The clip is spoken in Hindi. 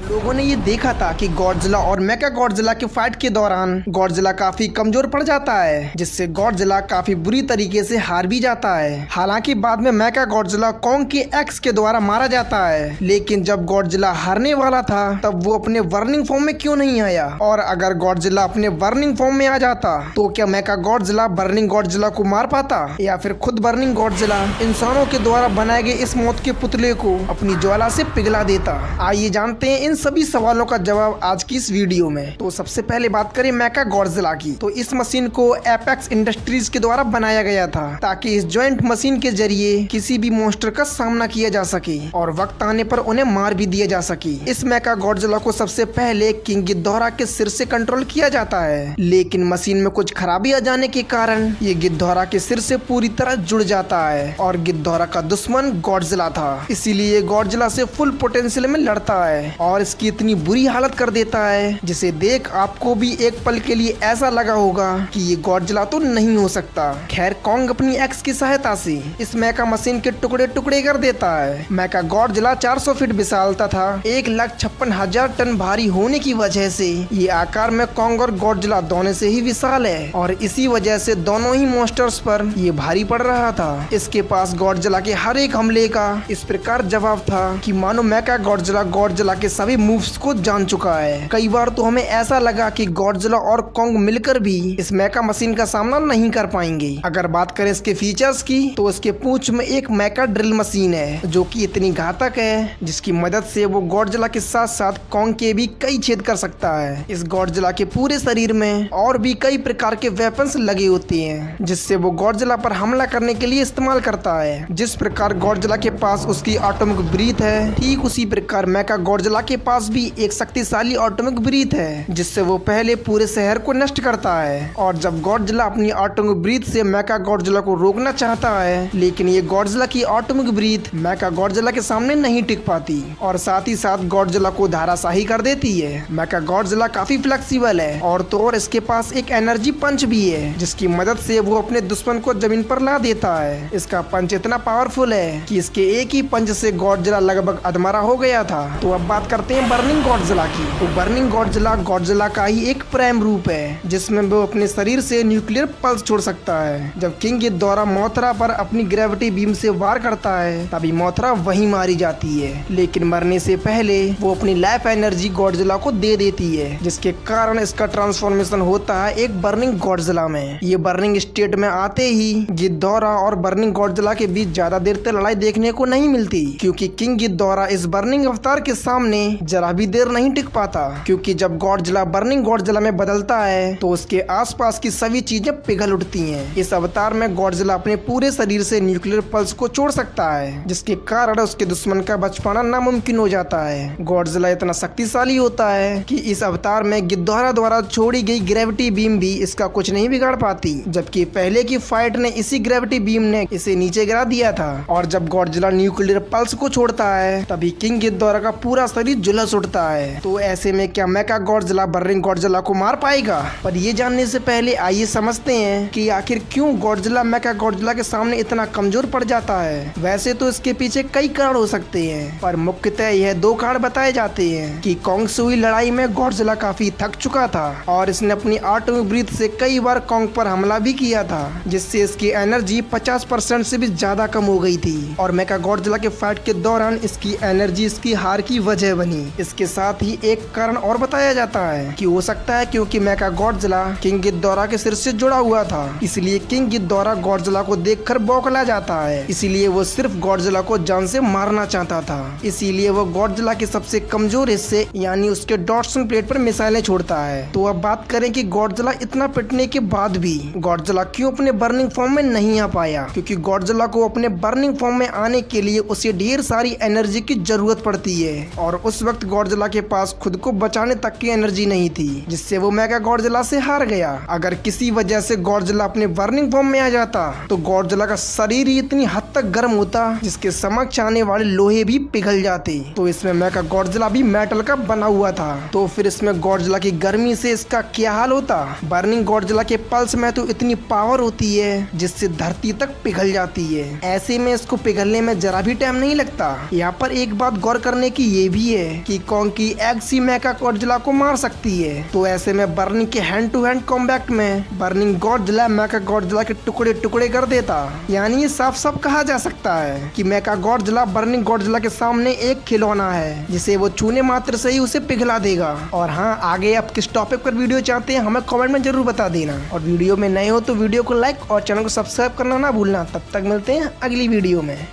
लोगों ने ये देखा था कि गॉडजिला और मेका गॉडजिला के फाइट के दौरान गॉडजिला काफी कमजोर पड़ जाता है, जिससे गॉडजिला काफी बुरी तरीके से हार भी जाता है। हालांकि बाद में मेका गॉडजिला कॉन्ग के एक्स के द्वारा मारा जाता है, लेकिन जब गॉडजिला हारने वाला था तब वो अपने बर्निंग फॉर्म में क्यों नहीं आया? और अगर गॉडजिला अपने बर्निंग फॉर्म में आ जाता तो क्या मेका गॉडजिला बर्निंग गॉडजिला को मार पाता, या फिर खुद बर्निंग गॉडजिला इंसानों के द्वारा बनाए गए इस मौत के पुतले को अपनी ज्वाला से पिघला देता? आइए जानते हैं इन सभी सवालों का जवाब आज की इस वीडियो में। तो सबसे पहले बात करें मेका गॉडजिला की, तो इस मशीन को एपेक्स इंडस्ट्रीज के द्वारा बनाया गया था ताकि इस जॉइंट मशीन के जरिए किसी भी मॉन्स्टर का सामना किया जा सके और वक्त आने पर उन्हें मार भी दिया जा सके। इस मेका गॉडजिला को सबसे पहले किंग गिद्धौरा के सिर से कंट्रोल किया जाता है, लेकिन मशीन में कुछ खराबी आ जाने के कारण ये गिद्धौरा के सिर से पूरी तरह जुड़ जाता है और गिद्धौरा का दुश्मन गॉडजिला था, इसीलिए गॉडजिला से फुल पोटेंशियल में लड़ता है और इसकी इतनी बुरी हालत कर देता है जिसे देख आपको भी एक पल के लिए ऐसा लगा होगा कि ये गॉडजिला तो नहीं हो सकता। खैर, कॉन्ग अपनी एक्स की सहायता से इस मेका मशीन के टुकड़े टुकड़े कर देता है। मेका गॉडजिला 400 फीट विशाल तथा 1,56,000 टन भारी होने की वजह से ये आकार में कॉन्ग और गॉडजिला दोनों से ही विशाल है और इसी वजह से दोनों ही मॉन्स्टर्स पर ये भारी पड़ रहा था। इसके पास गॉडजिला के हर एक हमले का इस प्रकार जवाब था कि मानो मेका गॉडजिला के सभी मूव्स को जान चुका है। कई बार तो हमें ऐसा लगा कि गॉडजिला और कॉन्ग मिलकर भी इस मेका मशीन का सामना नहीं कर पाएंगे। अगर बात करें इसके फीचर्स की, तो इसके पूंछ में एक मेका ड्रिल मशीन है जो कि इतनी घातक है जिसकी मदद से वो गॉडजिला के साथ साथ कॉन्ग के भी कई छेद कर सकता है। इस गॉडजिला के पूरे शरीर में और भी कई प्रकार के वेपन्स लगे होते हैं जिससे वो गॉडजिला पर हमला करने के लिए इस्तेमाल करता है। जिस प्रकार गॉडजिला के पास उसकी एटॉमिक ब्रीथ है, ठीक उसी प्रकार मेका गॉडजिला के पास भी एक शक्तिशाली एटॉमिक ब्रीथ है जिससे वो पहले पूरे शहर को नष्ट करता है। और जब गॉडजिला अपनी एटॉमिक ब्रीथ से मेका गॉडजिला को रोकना चाहता है, लेकिन ये गॉडजिला की एटॉमिक ब्रीथ मेका गॉडजिला के सामने नहीं टिक पाती और साथ ही साथ गॉडजिला को धाराशाही कर देती है। मेका गॉडजिला काफी फ्लेक्सिबल है और तो और इसके पास एक एनर्जी पंच भी है जिसकी मदद से वो अपने दुश्मन को जमीन पर ला देता है। इसका पंच इतना पावरफुल है कि इसके एक ही पंच से गॉडजिला लगभग अधमरा हो गया था। तो अब बात करते हैं बर्निंग गॉडजिला की। तो बर्निंग गॉडजिला का ही एक प्राइम रूप है जिसमें वो अपने शरीर से न्यूक्लियर पल्स छोड़ सकता है। जब किंग गिद्धौरा मोथरा पर अपनी ग्रेविटी बीम से वार करता है तभी मोथरा वहीं मारी जाती है, लेकिन मरने से पहले वो अपनी लाइफ एनर्जी गॉडजिला को दे देती है जिसके कारण इसका ट्रांसफॉर्मेशन होता है एक बर्निंग गॉडजिला में। ये बर्निंग स्टेट में आते ही गिद्धौरा और बर्निंग गॉडजिला के बीच ज्यादा देर तक लड़ाई देखने को नहीं मिलती, क्योंकि किंग गिद्धौरा इस बर्निंग अवतार के सामने जरा भी देर नहीं टिक पाता, क्योंकि जब गॉडजिला बर्निंग गॉडजिला में बदलता है तो उसके आसपास की सभी चीजें पिघल उठती हैं। इस अवतार में गॉडजिला अपने पूरे शरीर से न्यूक्लियर पल्स को छोड़ सकता है जिसके कारण उसके दुश्मन का बच पाना नामुमकिन हो जाता है। गॉडजिला इतना शक्तिशाली होता है कि इस अवतार में गिद्धौरा द्वारा छोड़ी गई ग्रेविटी बीम भी इसका कुछ नहीं बिगाड़ पाती, जबकि पहले की फाइट ने इसी ग्रेविटी बीम ने इसे नीचे गिरा दिया था। और जब गॉडजिला न्यूक्लियर पल्स को छोड़ता है तभी किंग गिद्धौरा का पूरा शरीर झुलस उठता है। तो ऐसे में क्या मेका गॉडजिला बर्निंग गॉडजिला को मार पाएगा? पर ये जानने से पहले आइए समझते हैं कि आखिर क्यों गॉडजिला मेका गॉडजिला के सामने इतना कमजोर पड़ जाता है। वैसे तो इसके पीछे कई कारण हो सकते हैं, पर मुख्यतः यह दो कारण बताए जाते हैं कि कॉन्ग से हुई लड़ाई में गॉडजिला काफी थक चुका था और इसने अपनी एटॉमिक ब्रीथ से कई बार कॉन्ग पर हमला भी किया था, जिससे इसकी एनर्जी 50% से भी ज्यादा कम हो गई थी और मेका गॉडजिला के फाइट के दौरान इसकी एनर्जी इसकी हार की वजह बनी। इसके साथ ही एक कारण और बताया जाता है कि हो सकता है क्योंकि मेका गॉडजिला किंग गिद्धौरा के सिर से जुड़ा हुआ था, इसलिए किंग गिद्धौरा गॉडजिला को देखकर बौखला जाता है, इसीलिए वो सिर्फ गॉडजिला को जान से मारना चाहता था। इसीलिए वो गॉडजिला के सबसे कमजोर हिस्से यानी उसके डॉर्सल प्लेट पर मिसाइलें छोड़ता है। तो अब बात करें कि गॉडजिला इतना पिटने के बाद भी गॉडजिला क्यों अपने बर्निंग फॉर्म में नहीं आ पाया, क्योंकि गॉडजिला को अपने बर्निंग फॉर्म में आने के लिए उसे ढेर सारी एनर्जी की जरूरत पड़ती है और उस वक्त गॉडजिला के पास खुद को बचाने तक की एनर्जी नहीं थी, जिससे वो मेगा गॉडजिला से हार गया। अगर किसी वजह से गॉडजिला अपने बर्निंग फॉर्म में आ जाता तो गॉडजिला का शरीर ही इतनी हद तक गर्म होता जिसके समक्ष आने वाले लोहे भी पिघल जाते। तो इसमें मेगा गॉडजिला भी मेटल का बना हुआ था, तो फिर इसमें गॉडजिला की गर्मी से इसका क्या हाल होता। बर्निंग गॉडजिला के पल्स में तो इतनी पावर होती है जिससे धरती तक पिघल जाती है। ऐसे में इसको पिघलने में जरा भी टाइम नहीं लगता। यहाँ पर एक बात गौर करने की ये भी है कि कॉन्ग की एक्सी मेका गॉडजिला को मार सकती है। तो ऐसे में बर्निंग के हैंड टू हैंड कॉम्बैट में बर्निंग गॉडजिला मेका गॉडजिला के टुकड़े टुकड़े कर देता। यानी ये साफ साफ कहा जा सकता है कि मेका गॉडजिला बर्निंग गॉडजिला के सामने एक खिलौना है जिसे वो छूने मात्र से ही उसे पिघला देगा। और हाँ, आगे आप किस टॉपिक पर वीडियो चाहते हैं हमें कमेंट में जरूर बता देना। और वीडियो में नए हो तो वीडियो को लाइक और चैनल को सब्सक्राइब करना ना भूलना। तब तक मिलते हैं अगली वीडियो में।